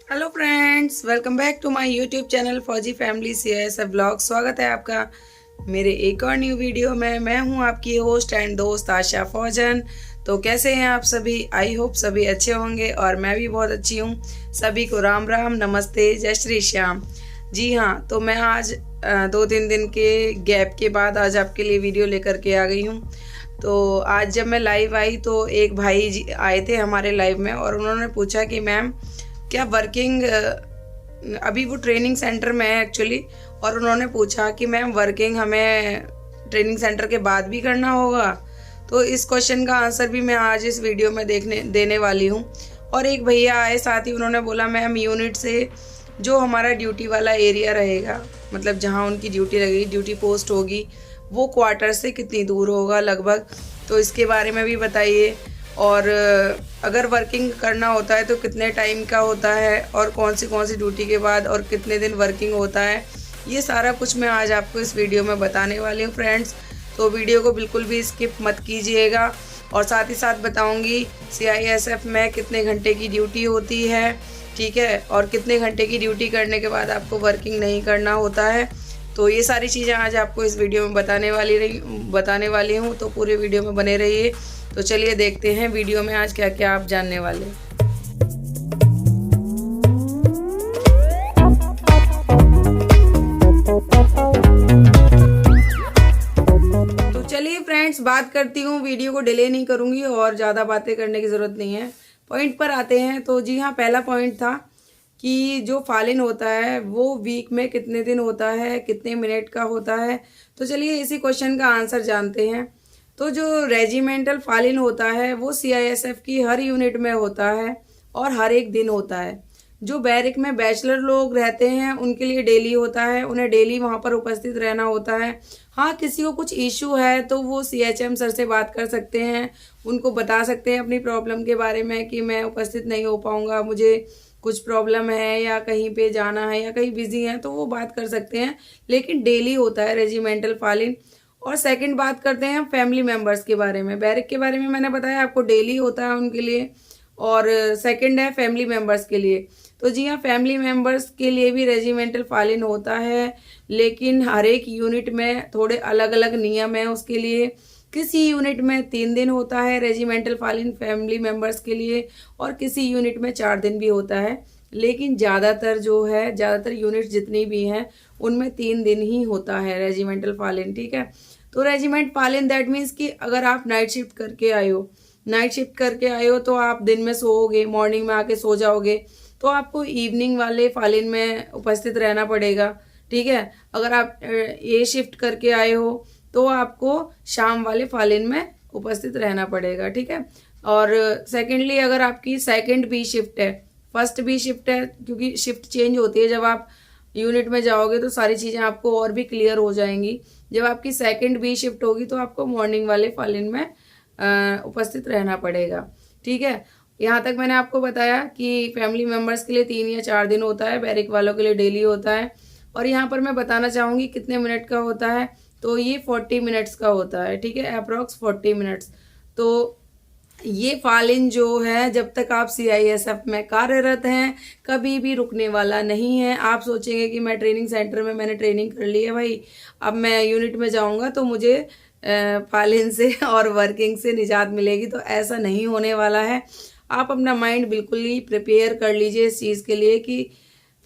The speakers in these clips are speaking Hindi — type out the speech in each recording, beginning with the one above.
Hello friends, welcome back to my YouTube channel Fauji family CISF blog. स्वागत है आपका मेरे एक और न्यू वीडियो में। मैं हूं आपकी होस्ट एंड दोस्त आशा फौजन। तो कैसे हैं आप सभी? आई होप सभी अच्छे होंगे और मैं भी बहुत अच्छी हूं। सभी को राम राम, नमस्ते, जय श्री श्याम। जी हाँ, तो मैं आज 2-3 दिन के गैप के बाद आज आपके लिए वीडियो लेकर के आ गई हूँ। तो आज जब मैं लाइव आई तो एक भाई जी आए थे हमारे लाइव में और उन्होंने पूछा कि मैम क्या वर्किंग, अभी वो ट्रेनिंग सेंटर में है एक्चुअली, और उन्होंने पूछा कि मैम वर्किंग हमें ट्रेनिंग सेंटर के बाद भी करना होगा। तो इस क्वेश्चन का आंसर भी मैं आज इस वीडियो में देने वाली हूँ। और एक भैया आए साथ ही, उन्होंने बोला मैम यूनिट से जो हमारा ड्यूटी वाला एरिया रहेगा, मतलब जहाँ उनकी ड्यूटी लगेगी, ड्यूटी पोस्ट होगी, वो क्वार्टर से कितनी दूर होगा लगभग, तो इसके बारे में भी बताइए। और अगर वर्किंग करना होता है तो कितने टाइम का होता है और कौन सी ड्यूटी के बाद और कितने दिन वर्किंग होता है, ये सारा कुछ मैं आज आपको इस वीडियो में बताने वाली हूँ फ्रेंड्स। तो वीडियो को बिल्कुल भी स्किप मत कीजिएगा। और साथ ही साथ बताऊँगी CISF में कितने घंटे की ड्यूटी होती है, ठीक है, और कितने घंटे की ड्यूटी करने के बाद आपको वर्किंग नहीं करना होता है। तो ये सारी चीज़ें आज आपको इस वीडियो में बताने वाली हूँ। तो पूरे वीडियो में बने रहिए। तो चलिए देखते हैं वीडियो में आज क्या क्या आप जानने वाले। तो चलिए फ्रेंड्स, बात करती हूँ, वीडियो को डिले नहीं करूँगी और ज़्यादा बातें करने की ज़रूरत नहीं है, पॉइंट पर आते हैं। तो जी हाँ, पहला पॉइंट था कि जो फालिन होता है वो वीक में कितने दिन होता है, कितने मिनट का होता है। तो चलिए इसी क्वेश्चन का आंसर जानते हैं। तो जो रेजिमेंटल फालिन होता है वो CISF की हर यूनिट में होता है और हर एक दिन होता है। जो बैरिक में बैचलर लोग रहते हैं उनके लिए डेली होता है, उन्हें डेली वहाँ पर उपस्थित रहना होता है। हाँ, किसी को कुछ इशू है तो वो CHM सर से बात कर सकते हैं, उनको बता सकते हैं अपनी प्रॉब्लम के बारे में कि मैं उपस्थित नहीं हो पाऊँगा, मुझे कुछ प्रॉब्लम है या कहीं पे जाना है या कहीं बिजी है, तो वो बात कर सकते हैं। लेकिन डेली होता है रेजिमेंटल फालिन। और सेकंड बात करते हैं फैमिली मेंबर्स के बारे में। बैरिक के बारे में मैंने बताया आपको डेली होता है उनके लिए, और सेकंड है फैमिली मेंबर्स के लिए। तो जी हाँ, फैमिली मेंबर्स के लिए भी रेजिमेंटल फालिन होता है, लेकिन हर एक यूनिट में थोड़े अलग अलग नियम है उसके लिए। किसी यूनिट में 3 दिन होता है रेजिमेंटल फालिन फैमिली मेंबर्स के लिए, और किसी यूनिट में 4 दिन भी होता है। लेकिन ज़्यादातर यूनिट जितनी भी हैं उनमें 3 दिन ही होता है रेजिमेंटल फालिन, ठीक है। तो रेजिमेंट फालिन दैट मीन्स कि अगर आप नाइट शिफ्ट करके आए हो तो आप दिन में सोओगे, मॉर्निंग में आके सो जाओगे, तो आपको इवनिंग वाले फालिन में उपस्थित रहना पड़ेगा, ठीक है। अगर आप ये शिफ्ट करके आए हो तो आपको शाम वाले फालिन में उपस्थित रहना पड़ेगा, ठीक है। और सेकेंडली, अगर आपकी सेकेंड बी शिफ्ट है, फर्स्ट बी शिफ्ट है, क्योंकि शिफ्ट चेंज होती है, जब आप यूनिट में जाओगे तो सारी चीज़ें आपको और भी क्लियर हो जाएंगी। जब आपकी सेकेंड बी शिफ्ट होगी तो आपको मॉर्निंग वाले फालिन में उपस्थित रहना पड़ेगा, ठीक है। यहाँ तक मैंने आपको बताया कि फैमिली मेम्बर्स के लिए 3 या 4 दिन होता है, बैरिक वालों के लिए डेली होता है। और यहाँ पर मैं बताना चाहूँगी कितने मिनट का होता है। तो ये 40 मिनट्स का होता है, ठीक है, अप्रॉक्स 40 मिनट्स। तो ये फालिन जो है, जब तक आप CISF में कार्यरत हैं, कभी भी रुकने वाला नहीं है। आप सोचेंगे कि मैं ट्रेनिंग सेंटर में मैंने ट्रेनिंग कर ली है भाई, अब मैं यूनिट में जाऊंगा तो मुझे फालिन से और वर्किंग से निजात मिलेगी, तो ऐसा नहीं होने वाला है। आप अपना माइंड बिल्कुल ही प्रिपेयर कर लीजिए इस चीज़ के लिए कि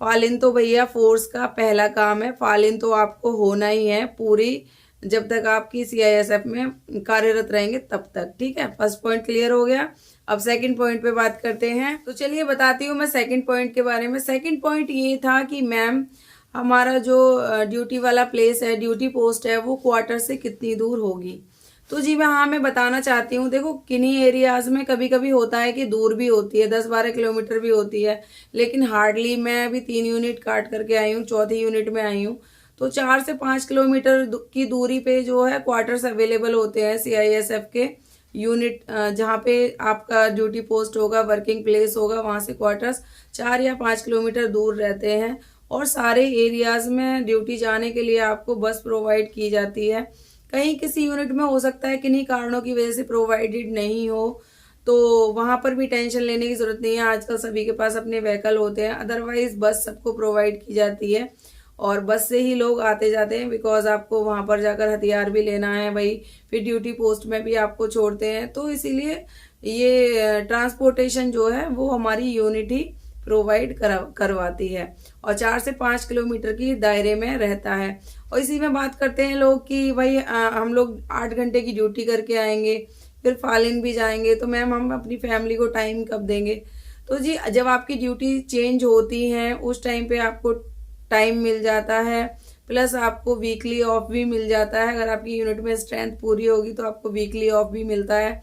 फालिन तो भैया फोर्स का पहला काम है, फालिन तो आपको होना ही है पूरी, जब तक आपकी CISF में कार्यरत रहेंगे तब तक, ठीक है। फर्स्ट पॉइंट क्लियर हो गया। अब सेकंड पॉइंट पे बात करते हैं। तो चलिए बताती हूँ मैं सेकंड पॉइंट के बारे में। सेकंड पॉइंट ये था कि मैम हमारा जो ड्यूटी वाला प्लेस है, ड्यूटी पोस्ट है, वो क्वार्टर से कितनी दूर होगी। तो जी मैं बताना चाहती हूँ, देखो किन्हीं एरियाज में कभी कभी होता है कि दूर भी होती है, 10-12 किलोमीटर भी होती है, लेकिन हार्डली, मैं अभी 3 यूनिट काट करके आई हूँ, चौथी यूनिट में आई हूँ, तो 4 से 5 किलोमीटर की दूरी पे जो है क्वार्टर्स अवेलेबल होते हैं CISF के यूनिट, जहाँ पे आपका ड्यूटी पोस्ट होगा, वर्किंग प्लेस होगा, वहाँ से क्वार्टर्स 4 या 5 किलोमीटर दूर रहते हैं। और सारे एरियाज में ड्यूटी जाने के लिए आपको बस प्रोवाइड की जाती है। कहीं किसी यूनिट में हो सकता है किन्हीं कारणों की वजह से प्रोवाइडेड नहीं हो, तो वहाँ पर भी टेंशन लेने की ज़रूरत नहीं है। आजकल सभी के पास अपने व्हीकल होते हैं, अदरवाइज बस सबको प्रोवाइड की जाती है और बस से ही लोग आते जाते हैं, बिकॉज आपको वहाँ पर जाकर हथियार भी लेना है भाई, फिर ड्यूटी पोस्ट में भी आपको छोड़ते हैं, तो इसीलिए ये ट्रांसपोर्टेशन जो है वो हमारी यूनिटी प्रोवाइड करवाती है और 4 से 5 किलोमीटर की दायरे में रहता है। और इसी में बात करते हैं लोग कि भाई हम लोग 8 घंटे की ड्यूटी करके आएंगे, फिर फालिन भी जाएंगे, तो मैम हम अपनी फैमिली को टाइम कब देंगे? तो जी जब आपकी ड्यूटी चेंज होती है उस टाइम पे आपको टाइम मिल जाता है, प्लस आपको वीकली ऑफ भी मिल जाता है। अगर आपकी यूनिट में स्ट्रेंथ पूरी होगी तो आपको वीकली ऑफ भी मिलता है।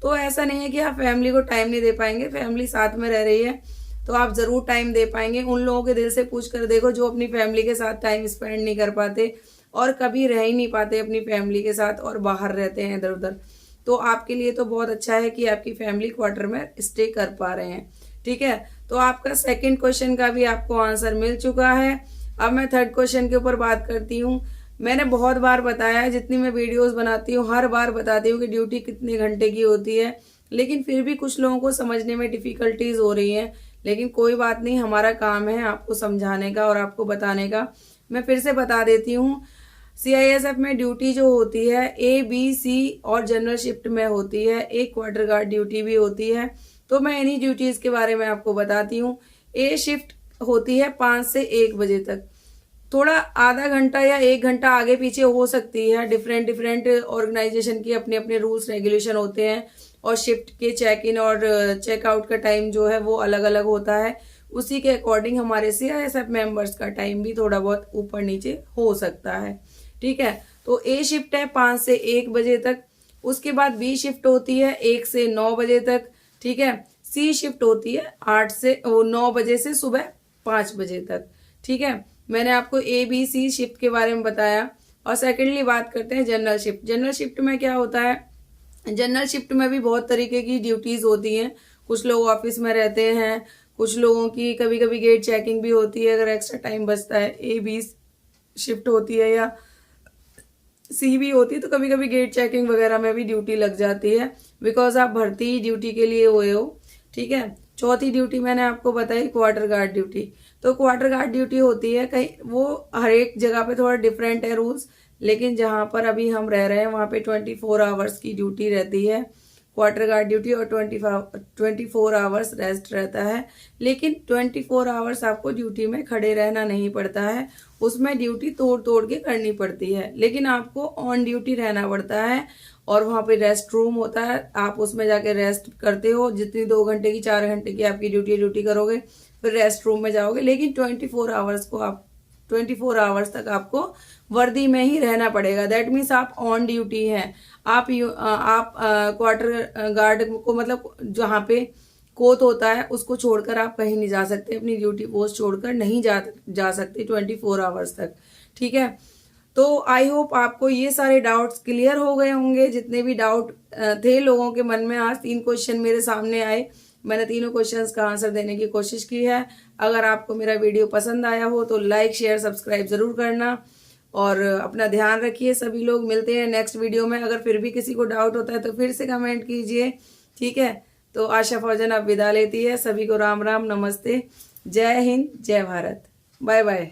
तो ऐसा नहीं है कि आप फैमिली को टाइम नहीं दे पाएंगे, फैमिली साथ में रह रही है तो आप ज़रूर टाइम दे पाएंगे। उन लोगों के दिल से पूछ कर देखो जो अपनी फैमिली के साथ टाइम स्पेंड नहीं कर पाते और कभी रह ही नहीं पाते अपनी फैमिली के साथ और बाहर रहते हैं इधर उधर, तो आपके लिए तो बहुत अच्छा है कि आपकी फैमिली क्वार्टर में स्टे कर पा रहे हैं। ठीक है, तो आपका सेकंड क्वेश्चन का भी आपको आंसर मिल चुका है। अब मैं थर्ड क्वेश्चन के ऊपर बात करती हूँ। मैंने बहुत बार बताया है, जितनी मैं वीडियोस बनाती हूँ हर बार बताती हूँ कि ड्यूटी कितने घंटे की होती है, लेकिन फिर भी कुछ लोगों को समझने में डिफिकल्टीज हो रही हैं। लेकिन कोई बात नहीं, हमारा काम है आपको समझाने का और आपको बताने का। मैं फिर से बता देती हूँ, CISF में ड्यूटी जो होती है A, B, C और जनरल शिफ्ट में होती है, एक क्वार्टर गार्ड ड्यूटी भी होती है। तो मैं इन्हीं ड्यूटीज के बारे में आपको बताती हूँ। A शिफ्ट होती है 5 से 1 बजे तक, थोड़ा आधा घंटा या 1 घंटा आगे पीछे हो सकती है, डिफरेंट डिफरेंट ऑर्गेनाइजेशन के अपने अपने रूल्स रेगुलेशन होते हैं और शिफ्ट के चेक इन और चेकआउट का टाइम जो है वो अलग अलग होता है। उसी के अकॉर्डिंग हमारे CISF मेंबर्स का टाइम भी थोड़ा बहुत ऊपर नीचे हो सकता है। ठीक है, तो A शिफ्ट है 5 से 1 बजे तक, उसके बाद B शिफ्ट होती है 1 से 9 बजे तक। ठीक है, C शिफ्ट होती है 9 बजे से सुबह 5 बजे तक। ठीक है, मैंने आपको A, B, C शिफ्ट के बारे में बताया। और सेकेंडली बात करते हैं जनरल शिफ्ट। जनरल शिफ्ट में क्या होता है, जनरल शिफ्ट में भी बहुत तरीके की ड्यूटीज होती हैं। कुछ लोग ऑफिस में रहते हैं, कुछ लोगों की कभी कभी गेट चेकिंग भी होती है अगर एक्स्ट्रा टाइम बचता है। A, B शिफ्ट होती है या C भी होती है, तो कभी कभी गेट चेकिंग वगैरह में भी ड्यूटी लग जाती है, बिकॉज आप भर्ती ड्यूटी के लिए हुए हो। ठीक है, चौथी ड्यूटी मैंने आपको बताई क्वार्टर गार्ड ड्यूटी। तो क्वार्टर गार्ड ड्यूटी होती है कहीं, वो हर एक जगह पे थोड़ा डिफरेंट है रूल्स, लेकिन जहाँ पर अभी हम रह रहे हैं वहाँ पे 24 आवर्स की ड्यूटी रहती है क्वार्टर गार्ड ड्यूटी और 24 आवर्स रेस्ट रहता है। लेकिन 24 आवर्स आपको ड्यूटी में खड़े रहना नहीं पड़ता है, उसमें ड्यूटी तोड़ तोड़ के करनी पड़ती है, लेकिन आपको ऑन ड्यूटी रहना पड़ता है। और वहाँ पे रेस्ट रूम होता है, आप उसमें जाके रेस्ट करते हो, जितनी 2 घंटे की 4 घंटे की आपकी ड्यूटी करोगे फिर रेस्ट रूम में जाओगे। लेकिन 24 आवर्स तक आपको वर्दी में ही रहना पड़ेगा। दैट मीन्स आप ऑन ड्यूटी हैं। आप क्वार्टर गार्ड को मतलब जहाँ पे कोत होता है उसको छोड़कर आप कहीं नहीं जा सकते, अपनी ड्यूटी पोस्ट छोड़कर नहीं जा सकते 24 आवर्स तक। ठीक है, तो आई होप आपको ये सारे डाउट्स क्लियर हो गए होंगे। जितने भी डाउट थे लोगों के मन में, आज 3 क्वेश्चन मेरे सामने आए, मैंने तीनों क्वेश्चंस का आंसर देने की कोशिश की है। अगर आपको मेरा वीडियो पसंद आया हो तो लाइक शेयर सब्सक्राइब जरूर करना और अपना ध्यान रखिए सभी लोग। मिलते हैं नेक्स्ट वीडियो में। अगर फिर भी किसी को डाउट होता है तो फिर से कमेंट कीजिए। ठीक है, तो आशा फौजन अब विदा लेती है। सभी को राम राम, नमस्ते, जय हिंद, जय भारत, बाय बाय।